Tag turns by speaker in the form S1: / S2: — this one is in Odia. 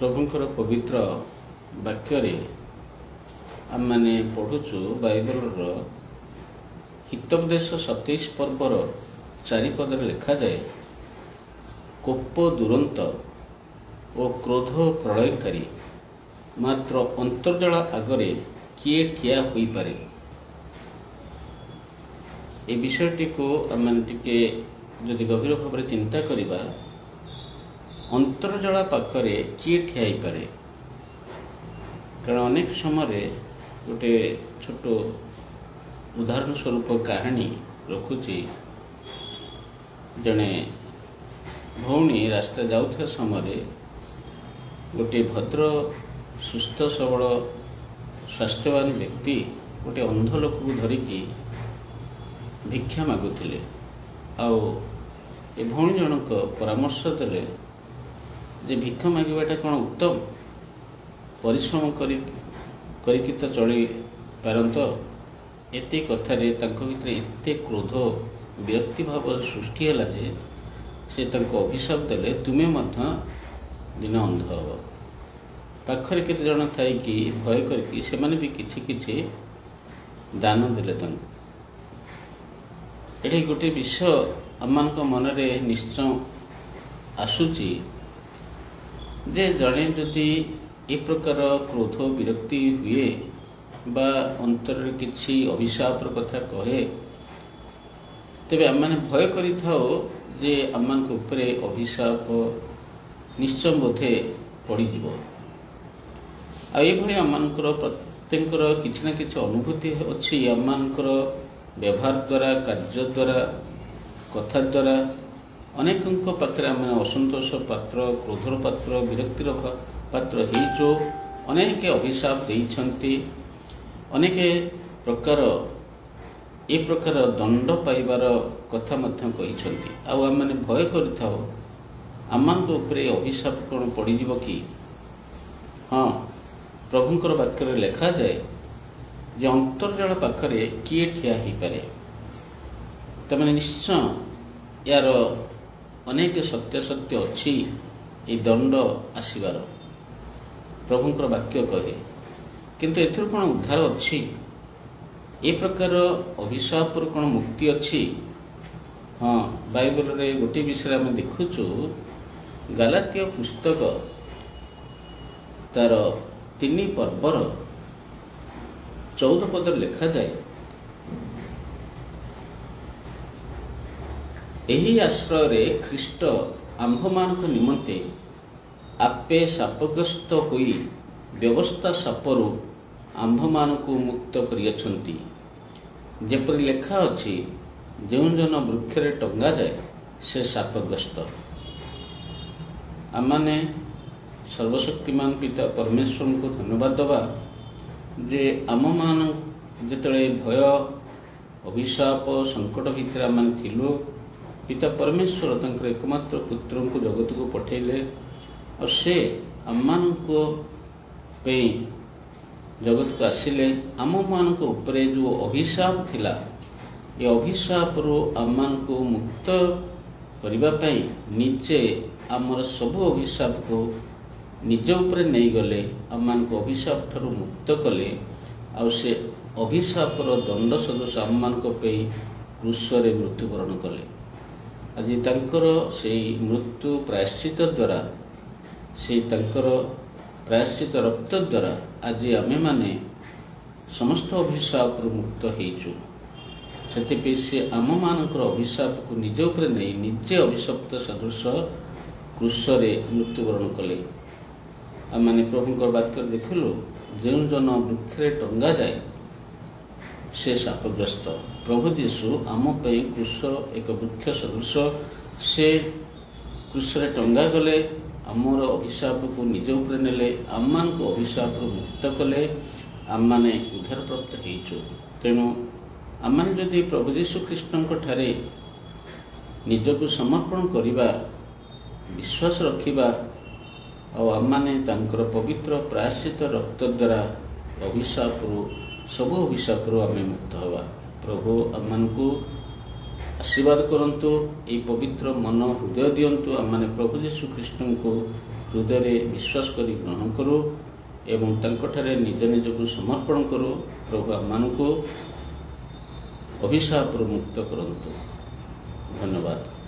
S1: ପ୍ରଭୁଙ୍କର ପବିତ୍ର ବାକ୍ୟରେ ଆମମାନେ ପଢ଼ୁଛୁ ବାଇବଲର ହିତୋପଦେଶ 27 ପର୍ବର 4 ପଦରେ ଲେଖାଯାଏ, କୋପ ଦୁରନ୍ତ ଓ କ୍ରୋଧ ପ୍ରଳୟକାରୀ, ମାତ୍ର ଅନ୍ତର୍ଜଳ ଆଗରେ କିଏ ଠିଆ ହୋଇପାରେ। ଏ ବିଷୟଟିକୁ ଆମେ ଟିକେ ଯଦି ଗଭୀର ଭାବରେ ଚିନ୍ତା କରିବା, ଅନ୍ତର୍ଜଳ ପାଖରେ କିଏ ଠିଆ ହେଇପାରେ। କାରଣ ଅନେକ ସମୟରେ ଗୋଟେ ଛୋଟ ଉଦାହରଣ ସ୍ୱରୂପ କାହାଣୀ ରଖୁଛି। ଜଣେ ଭଉଣୀ ରାସ୍ତା ଯାଉଥିବା ସମୟରେ ଗୋଟିଏ ଭଦ୍ର ସୁସ୍ଥ ସବଳ ସ୍ୱାସ୍ଥ୍ୟବାନ ବ୍ୟକ୍ତି ଗୋଟିଏ ଅନ୍ଧ ଲୋକକୁ ଧରିକି ଭିକ୍ଷା ମାଗୁଥିଲେ। ଆଉ ଏ ଭଉଣୀ ଜଣକ ପରାମର୍ଶ ଦେଲେ ଯେ ଭିକ୍ଷା ମାଗିବାଟା କ'ଣ ଉତ୍ତମ, ପରିଶ୍ରମ କରିକି ତ ଚଳିପାରନ୍ତ। ଏତେ କଥାରେ ତାଙ୍କ ଭିତରେ ଏତେ କ୍ରୋଧ ବିରକ୍ତି ଭାବ ସୃଷ୍ଟି ହେଲା ଯେ ସେ ତାଙ୍କୁ ଅଭିଶାପ ଦେଲେ, ତୁମେ ମଧ୍ୟ ଦିନ ଅନ୍ଧ ହେବ। ପାଖରେ କେତେ ଜଣ ଥାଇକି ଭୟ କରିକି ସେମାନେ ବି କିଛି କିଛି ଦାନ ଦେଲେ ତାଙ୍କୁ। ଏଠି ଗୋଟିଏ ବିଷୟ ଆମମାନଙ୍କ ମନରେ ନିଶ୍ଚୟ ଆସୁଛି ଯେ ଜଣେ ଯଦି ଏ ପ୍ରକାର କ୍ରୋଧ ବିରକ୍ତି ହୁଏ ବା ଅନ୍ତରରେ କିଛି ଅଭିଶାପର କଥା କହେ, ତେବେ ଆମମାନେ ଭୟ କରିଥାଉ ଯେ ଆମମାନଙ୍କ ଉପରେ ଅଭିଶାପ ନିଶ୍ଚୟ ବୋଧେ ପଡ଼ିଯିବ। ଆଉ ଏଇଭଳି ଆମମାନଙ୍କର ପ୍ରତ୍ୟେକଙ୍କର କିଛି ନା କିଛି ଅନୁଭୂତି ଅଛି। ଆମମାନଙ୍କର ବ୍ୟବହାର ଦ୍ୱାରା, କାର୍ଯ୍ୟ ଦ୍ୱାରା, କଥା ଦ୍ୱାରା ଅନେକଙ୍କ ପାଖରେ ଆମେ ଅସନ୍ତୋଷ ପାତ୍ର, କ୍ରୋଧର ପାତ୍ର, ବିରକ୍ତିର ପାତ୍ର ହେଇଛୁ। ଅନେକ ଅଭିଶାପ ଦେଇଛନ୍ତି, ଅନେକ ଏ ପ୍ରକାର ଦଣ୍ଡ ପାଇବାର କଥା ମଧ୍ୟ କହିଛନ୍ତି। ଆଉ ଆମମାନେ ଭୟ କରିଥାଉ ଆମମାନଙ୍କ ଉପରେ ଅଭିଶାପ କ'ଣ ପଡ଼ିଯିବ କି? ହଁ, ପ୍ରଭୁଙ୍କର ବାକ୍ୟରେ ଲେଖାଯାଏ ଯେ ଅନ୍ତର୍ଜଳ ପାଖରେ କିଏ ଠିଆ ହେଇପାରେ। ତାମାନେ ନିଶ୍ଚୟ ଏହାର ଅନେକ ସତ୍ୟାସତ୍ୟ ଅଛି ଏହି ଦଣ୍ଡ ଆସିବାର, ପ୍ରଭୁଙ୍କର ବାକ୍ୟ କହେ। କିନ୍ତୁ ଏଥିରୁ କ'ଣ ଉଦ୍ଧାର ଅଛି? ଏ ପ୍ରକାର ଅଭିଶାପରୁ କ'ଣ ମୁକ୍ତି ଅଛି? ହଁ, ବାଇବଲରେ ଗୋଟିଏ ବିଷୟରେ ଆମେ ଦେଖୁଛୁ। ଗାଲାତୀୟ ପୁସ୍ତକ ତାର 3 ପର୍ବର 14 ପଦରେ ଲେଖାଯାଏ, ଏହି ଆଶ୍ରୟରେ ଖ୍ରୀଷ୍ଟ ଆମ୍ଭମାନଙ୍କ ନିମନ୍ତେ ଆପେ ଶାପଗ୍ରସ୍ତ ହୋଇ ବ୍ୟବସ୍ଥା ଶାପରୁ ଆମ୍ଭମାନଙ୍କୁ ମୁକ୍ତ କରିଅଛନ୍ତି। ଯେପରି ଲେଖା ଅଛି, ଯେଉଁ ଜନ ବୃକ୍ଷରେ ଟଙ୍ଗାଯାଏ ସେ ଶାପଗ୍ରସ୍ତ। ଆମମାନେ ସର୍ବଶକ୍ତିମାନ ପିତା ପରମେଶ୍ୱରଙ୍କୁ ଧନ୍ୟବାଦ ଦେବା ଯେ ଆମମାନଙ୍କୁ ଯେତେବେଳେ ଭୟ, ଅଭିଶାପ, ସଙ୍କଟ ଭିତରେ ଆମମାନେ ଥିଲୁ, ପିତା ପରମେଶ୍ୱର ତାଙ୍କର ଏକମାତ୍ର ପୁତ୍ରଙ୍କୁ ଜଗତକୁ ପଠାଇଲେ। ଆଉ ସେ ଆମମାନଙ୍କ ପାଇଁ ଜଗତକୁ ଆସିଲେ। ଆମମାନଙ୍କ ଉପରେ ଯେଉଁ ଅଭିଶାପ ଥିଲା, ଏ ଅଭିଶାପରୁ ଆମମାନଙ୍କୁ ମୁକ୍ତ କରିବା ପାଇଁ ନିଜେ ଆମର ସବୁ ଅଭିଶାପକୁ ନିଜ ଉପରେ ନେଇଗଲେ, ଆମମାନଙ୍କୁ ଅଭିଶାପ ଠାରୁ ମୁକ୍ତ କଲେ। ଆଉ ସେ ଅଭିଶାପର ଦଣ୍ଡ ସଦୃଶ ଆମମାନଙ୍କ ପାଇଁ କ୍ରୁଶରେ ମୃତ୍ୟୁବରଣ କଲେ। ଆଜି ତାଙ୍କର ସେଇ ମୃତ୍ୟୁ ପ୍ରାୟଶ୍ଚିତ ଦ୍ୱାରା, ସେଇ ତାଙ୍କର ପ୍ରାୟଶ୍ଚିତ ରକ୍ତ ଦ୍ୱାରା ଆଜି ଆମେମାନେ ସମସ୍ତ ଅଭିଶାପରୁ ମୁକ୍ତ ହେଇଛୁ। ସେଥିପାଇଁ ସେ ଆମମାନଙ୍କର ଅଭିଶାପକୁ ନିଜ ଉପରେ ନେଇ ନିଜେ ଅଭିଶପ୍ତ ସଦୃଶ କ୍ରୁଶରେ ମୃତ୍ୟୁବରଣ କଲେ। ଆମମାନେ ପ୍ରଭୁଙ୍କର ବାକ୍ୟରେ ଦେଖିଲୁ, ଯେଉଁ ଜନ ବୃକ୍ଷରେ ଟଙ୍ଗାଯାଏ ସେ ଶାପଗ୍ରସ୍ତ। ପ୍ରଭୁ ଯୀଶୁ ଆମ ପାଇଁ କ୍ରୁଶ ଏକ ବୃକ୍ଷ ସଦୃଶ। ସେ କ୍ରୁଶରେ ଟଙ୍ଗା ଗଲେ, ଆମର ଅଭିଶାପକୁ ନିଜ ଉପରେ ନେଲେ, ଆମମାନଙ୍କୁ ଅଭିଶାପରୁ ମୁକ୍ତ କଲେ। ଆମମାନେ ଉଦ୍ଧାରପ୍ରାପ୍ତ ହେଇଛୁ। ତେଣୁ ଆମମାନେ ଯଦି ପ୍ରଭୁ ଯୀଶୁ ଖ୍ରୀଷ୍ଟଙ୍କ ଠାରେ ନିଜକୁ ସମର୍ପଣ କରିବା, ବିଶ୍ୱାସ ରଖିବା, ଆଉ ଆମମାନେ ତାଙ୍କର ପବିତ୍ର ପ୍ରାୟଶ୍ଚିତ ରକ୍ତ ଦ୍ୱାରା ସବୁ ଅଭିଶାପରୁ ଆମେ ମୁକ୍ତ ହେବା। ପ୍ରଭୁ ଆମମାନଙ୍କୁ ଆଶୀର୍ବାଦ କରନ୍ତୁ, ଏହି ପବିତ୍ର ମନ ହୃଦୟ ଦିଅନ୍ତୁ। ଆମମାନେ ପ୍ରଭୁ ଯୀଶୁ ଖ୍ରୀଷ୍ଟଙ୍କୁ ହୃଦୟରେ ବିଶ୍ୱାସ କରି ଗ୍ରହଣ କରୁ ଏବଂ ତାଙ୍କଠାରେ ନିଜ ନିଜକୁ ସମର୍ପଣ କରୁ। ପ୍ରଭୁ ଆମମାନଙ୍କୁ ଅଭିଶାପରୁ ମୁକ୍ତ କରନ୍ତୁ। ଧନ୍ୟବାଦ।